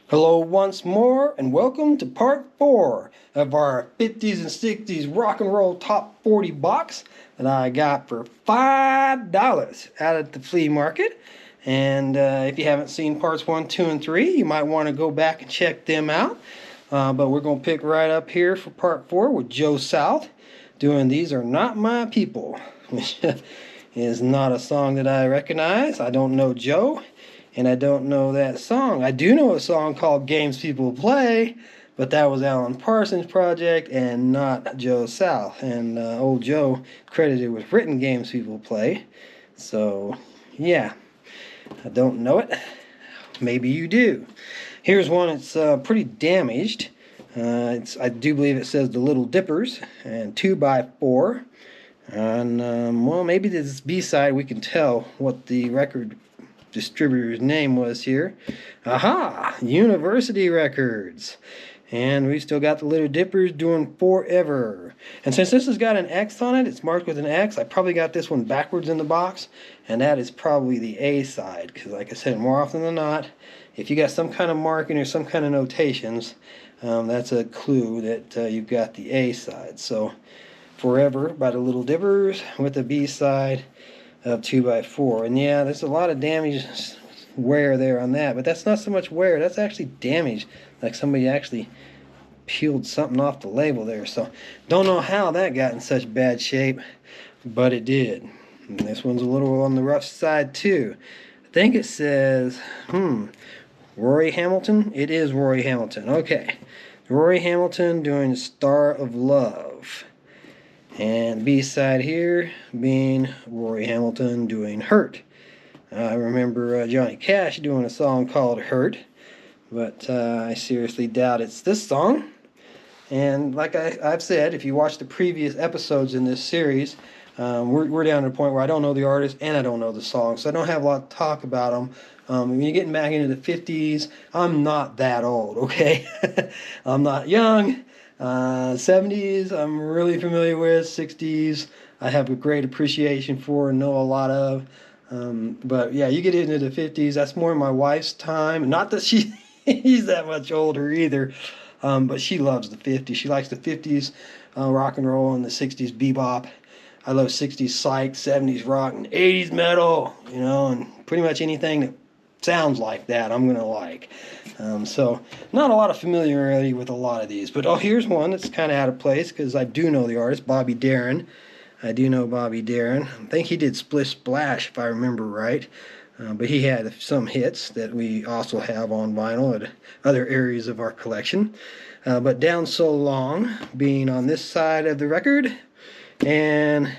Hello once more, and welcome to part 4 of our 50s and 60s rock and roll top 40 box that I got for $5 out at the flea market. And if you haven't seen parts 1, 2, and 3, you might want to go back and check them out. But we're going to pick right up here for part 4 with Joe South doing These Are Not My People, which is not a song that I recognize. I don't know Joe. And I don't know that song. I do know a song called Games People Play, but that was Alan Parsons' project and not Joe South. And old Joe credited with written Games People Play. So, yeah, I don't know it. Maybe you do. Here's one that's pretty damaged. I do believe it says The Little Dippers and 2x4. And, well, maybe this B-side we can tell what the record distributor's name was here. Aha! University Records. And we've still got the Little Dippers doing Forever. And since this has got an X on it, it's marked with an X, I probably got this one backwards in the box, and that is probably the A side, because like I said, more often than not, if you got some kind of marking or some kind of notations, that's a clue that you've got the A side. So Forever by the Little Dippers with the B side of 2x4. And yeah, there's a lot of damage wear there on that, but that's not so much wear, that's actually damage, like somebody actually peeled something off the label there. So don't know how that got in such bad shape, but it did. And this one's a little on the rough side too. I think it says Rory Hamilton. It is Rory Hamilton. Okay, Rory Hamilton doing Star of Love. And B-side here being Rory Hamilton doing Hurt. I remember Johnny Cash doing a song called Hurt, but I seriously doubt it's this song. And like I've said, if you watch the previous episodes in this series, we're down to the point where I don't know the artist and I don't know the song, so I don't have a lot to talk about them. When you're getting back into the 50s, I'm not that old, okay? I'm not young. 70s I'm really familiar with. 60s I have a great appreciation for and know a lot of. But yeah, you get into the 50s, that's more my wife's time. Not that she's that much older either, but she loves the 50s. She likes the 50s rock and roll and the 60s bebop. I love 60s psych, 70s rock, and 80s metal, and pretty much anything that sounds like that I'm gonna like. So not a lot of familiarity with a lot of these, but here's one that's kind of out of place because I do know the artist, Bobby Darren. I do know Bobby Darren. I think he did Splish Splash if I remember right, but he had some hits that we also have on vinyl at other areas of our collection. But Down So Long being on this side of the record, and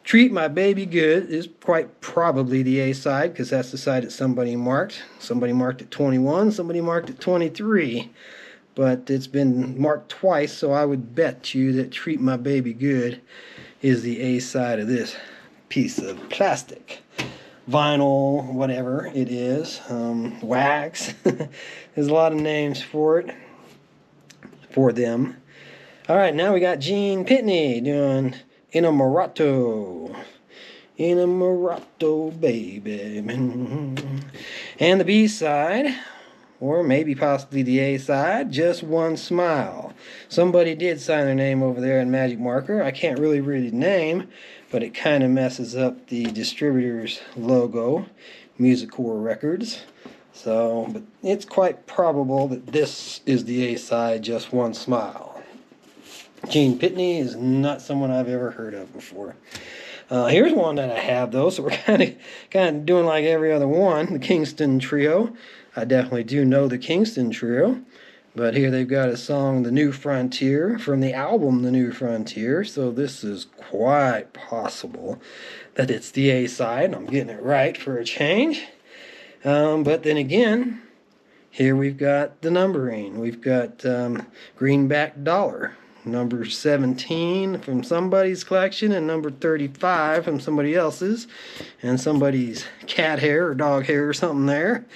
Treat My Baby Good is quite probably the A side, because that's the side that somebody marked. Somebody marked at 21, somebody marked at 23. But it's been marked twice, so I would bet you that Treat My Baby Good is the A side of this piece of plastic. Vinyl, whatever it is. Wax. There's a lot of names for it. For them. Alright, now we got Gene Pitney doing Innamorato, baby. And the B-side, or maybe possibly the A-side, Just One Smile. Somebody did sign their name over there in magic marker. I can't really read the name, but it kind of messes up the distributor's logo, Musicore Records. So, but it's quite probable that this is the A-side, Just One Smile. Gene Pitney is not someone I've ever heard of before. Here's one that I have, though, so we're kind of doing like every other one, the Kingston Trio. I definitely do know the Kingston Trio, but here they've got a song, The New Frontier, from the album The New Frontier, so this is quite possible that it's the A-side. I'm getting it right for a change. But then again, here we've got the numbering. We've got Greenback Dollar. Number 17 from somebody's collection and number 35 from somebody else's, and somebody's cat hair or dog hair or something there.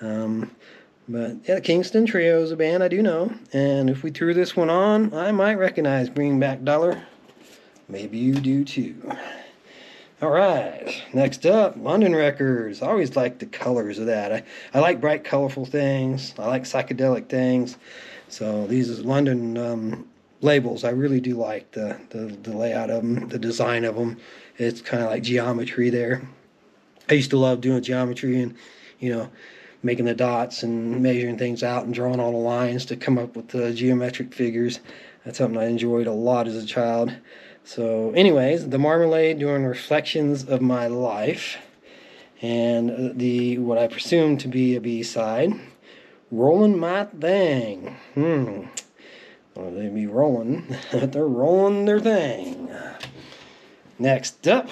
But yeah, Kingston Trio is a band I do know, and if we threw this one on, I might recognize Greenback Dollar. Maybe you do too. All right, next up, London Records. I always like the colors of that. I like bright, colorful things. I like psychedelic things. So these is London labels. I really do like the layout of them, the design of them. It's kind of like geometry there. I used to love doing geometry and, you know, making the dots and measuring things out and drawing all the lines to come up with the geometric figures. That's something I enjoyed a lot as a child. So anyways, the Marmalade doing Reflections of My Life, and the what I presume to be a B-side, Rolling My Thing. Well, they be rolling, they're rolling their thing. Next up,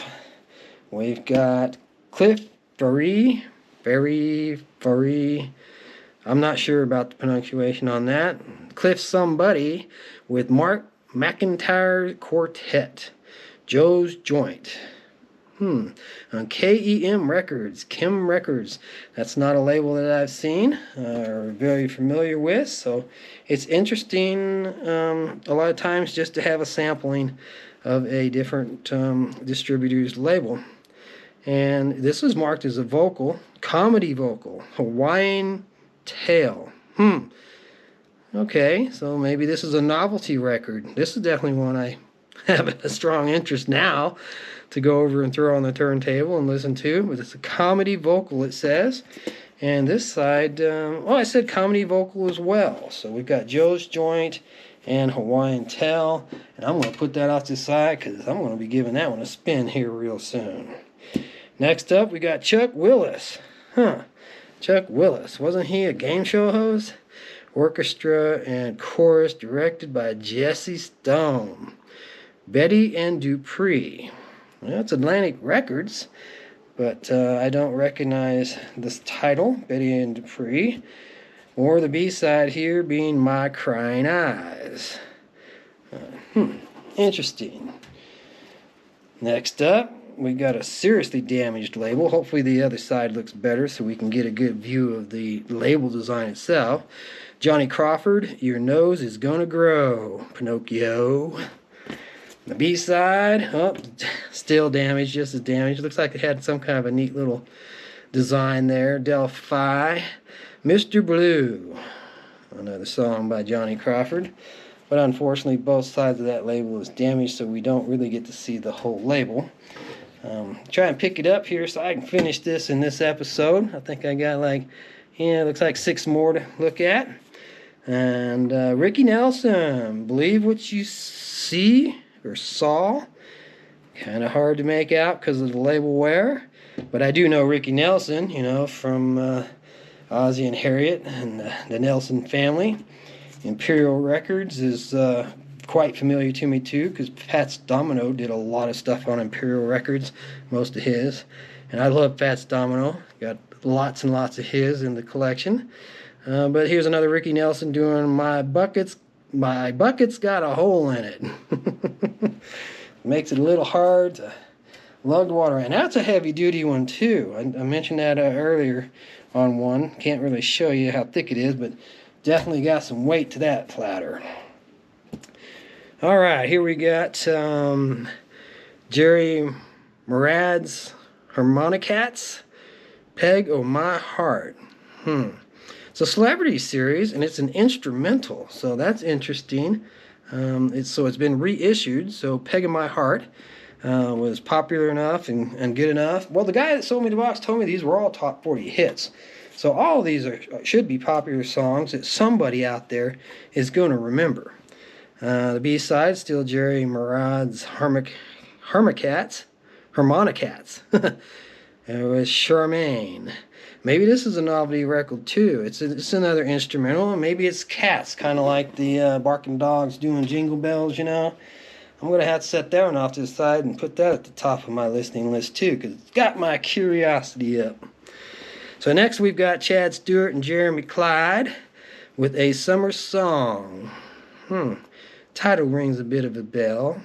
we've got Cliff Furry, I'm not sure about the pronunciation on that. Cliff Somebody with Mark McIntyre Quartet, Joe's Joint. On KEM Records, Kim Records. That's not a label that I've seen or very familiar with, so it's interesting a lot of times just to have a sampling of a different distributor's label. And this is marked as a vocal, comedy vocal, Hawaiian Tale. Okay, so maybe this is a novelty record. This is definitely one I have a strong interest now to go over and throw on the turntable and listen to. But it's a comedy vocal, it says. And this side, I said comedy vocal as well. So we've got Joe's Joint and Hawaiian Tale. And I'm going to put that off to the side because I'm going to be giving that one a spin here real soon. Next up, we got Chuck Willis. Chuck Willis. Wasn't he a game show host? Orchestra and chorus directed by Jesse Stone. Betty and Dupree. Well, it's Atlantic Records, but I don't recognize this title, Betty and Dupree, or the B-side here being My Crying Eyes. Interesting. Next up, we got a seriously damaged label. Hopefully the other side looks better so we can get a good view of the label design itself. Johnny Crawford, Your Nose is Gonna Grow, Pinocchio. The B-side, still damaged, just as damaged. Looks like it had some kind of a neat little design there. Delphi, Mr. Blue, another song by Johnny Crawford. But unfortunately, both sides of that label is damaged, so we don't really get to see the whole label. Try and pick it up here so I can finish this in this episode. I think I got looks like 6 more to look at. And Ricky Nelson, Believe What You See or Saw. Kind of hard to make out because of the label wear. But I do know Ricky Nelson, from Ozzie and Harriet and the Nelson family. Imperial Records is quite familiar to me too, because Fats Domino did a lot of stuff on Imperial Records, most of his. And I love Fats Domino. Got lots and lots of his in the collection. But here's another Ricky Nelson doing My Bucket's Got a Hole in It. Makes it a little hard to lug water. And that's a heavy duty one too. I mentioned that earlier on one. Can't really show you how thick it is, but definitely got some weight to that platter. All right, here we got Jerry Murad's Harmonicats, Peg O' My Heart. It's a celebrity series, and it's an instrumental, so that's interesting. It's been reissued, so Peg O' My Heart was popular enough and good enough. Well, the guy that sold me the box told me these were all top 40 hits. So all of these should be popular songs that somebody out there is going to remember. The B-side, still Jerry Murad's Harmonicats. It was Charmaine. Maybe this is a novelty record too. It's another instrumental. Maybe it's Cats, kind of like the Barking Dogs doing Jingle Bells, I'm going to have to set that one off to the side and put that at the top of my listening list too, because it's got my curiosity up. So next we've got Chad Stewart and Jeremy Clyde with A Summer Song. Title rings a bit of a bell,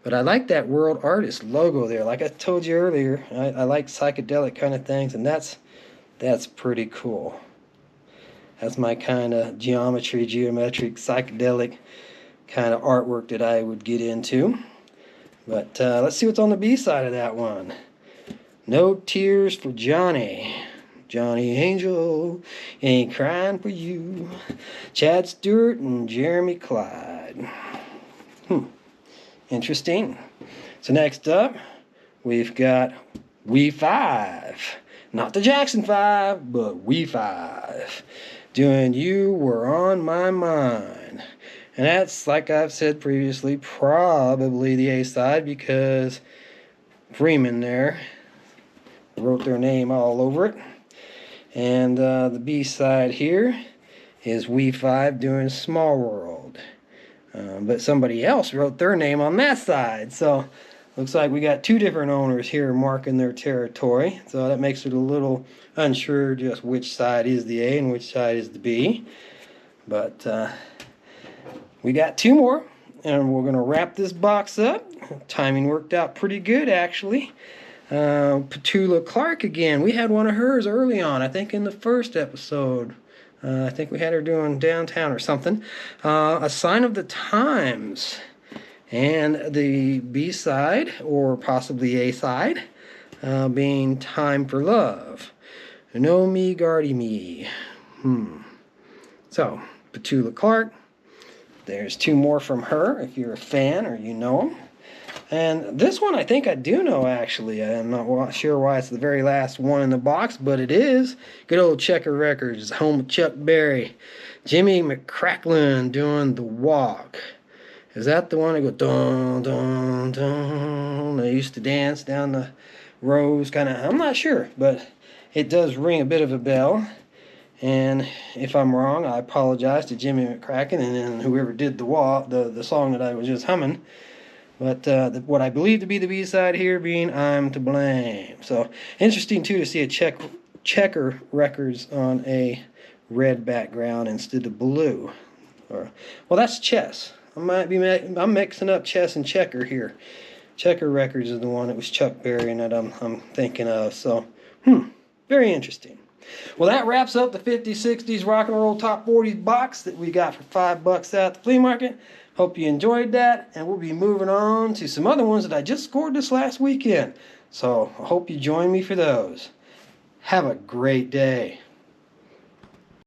but I like that World Artist logo there. Like I told you earlier, I like psychedelic kind of things, and that's pretty cool. That's my kind of geometric, psychedelic kind of artwork that I would get into. But let's see what's on the B side of that one. No Tears for Johnny. Johnny Angel ain't crying for you. Chad Stewart and Jeremy Clyde. Interesting. So next up, we've got We 5. Not the Jackson 5, but We 5. Doing You Were On My Mind. And that's, like I've said previously, probably the A side because Freeman there wrote their name all over it. And the B side here is We 5 doing Small World. But somebody else wrote their name on that side. So looks like we got two different owners here marking their territory. So that makes it a little unsure just which side is the A and which side is the B. But we got two more. And we're going to wrap this box up. Timing worked out pretty good, actually. Pula Clark again. We had one of hers early on, I think in the first episode. I think we had her doing Downtown or something. A Sign of the Times. And the B side, or possibly A side, being Time for Love. Know Me, Guardy Me. So, Pula Clark. There's two more from her, if you're a fan or you know them. And this one I think I do know, actually. I'm not sure why it's the very last one in the box, but it is. Good old Checker Records, home of Chuck Berry. Jimmy McCracklin doing The Walk. Is that the one that goes dun dun dun? They used to dance down the rows, kind of. I'm not sure, but it does ring a bit of a bell. And if I'm wrong, I apologize to Jimmy McCracken and then whoever did the song that I was just humming. But what I believe to be the B-side here being I'm to Blame. So interesting, too, to see a Checker Records on a red background instead of blue. Well, that's chess. I'm mixing up chess and checker here. Checker Records is the one that was Chuck Berry and that I'm thinking of. So, very interesting. Well, that wraps up the 50s, 60s rock and roll top 40s box that we got for $5 at the flea market. Hope you enjoyed that, and we'll be moving on to some other ones that I just scored this last weekend. So I hope you join me for those. Have a great day.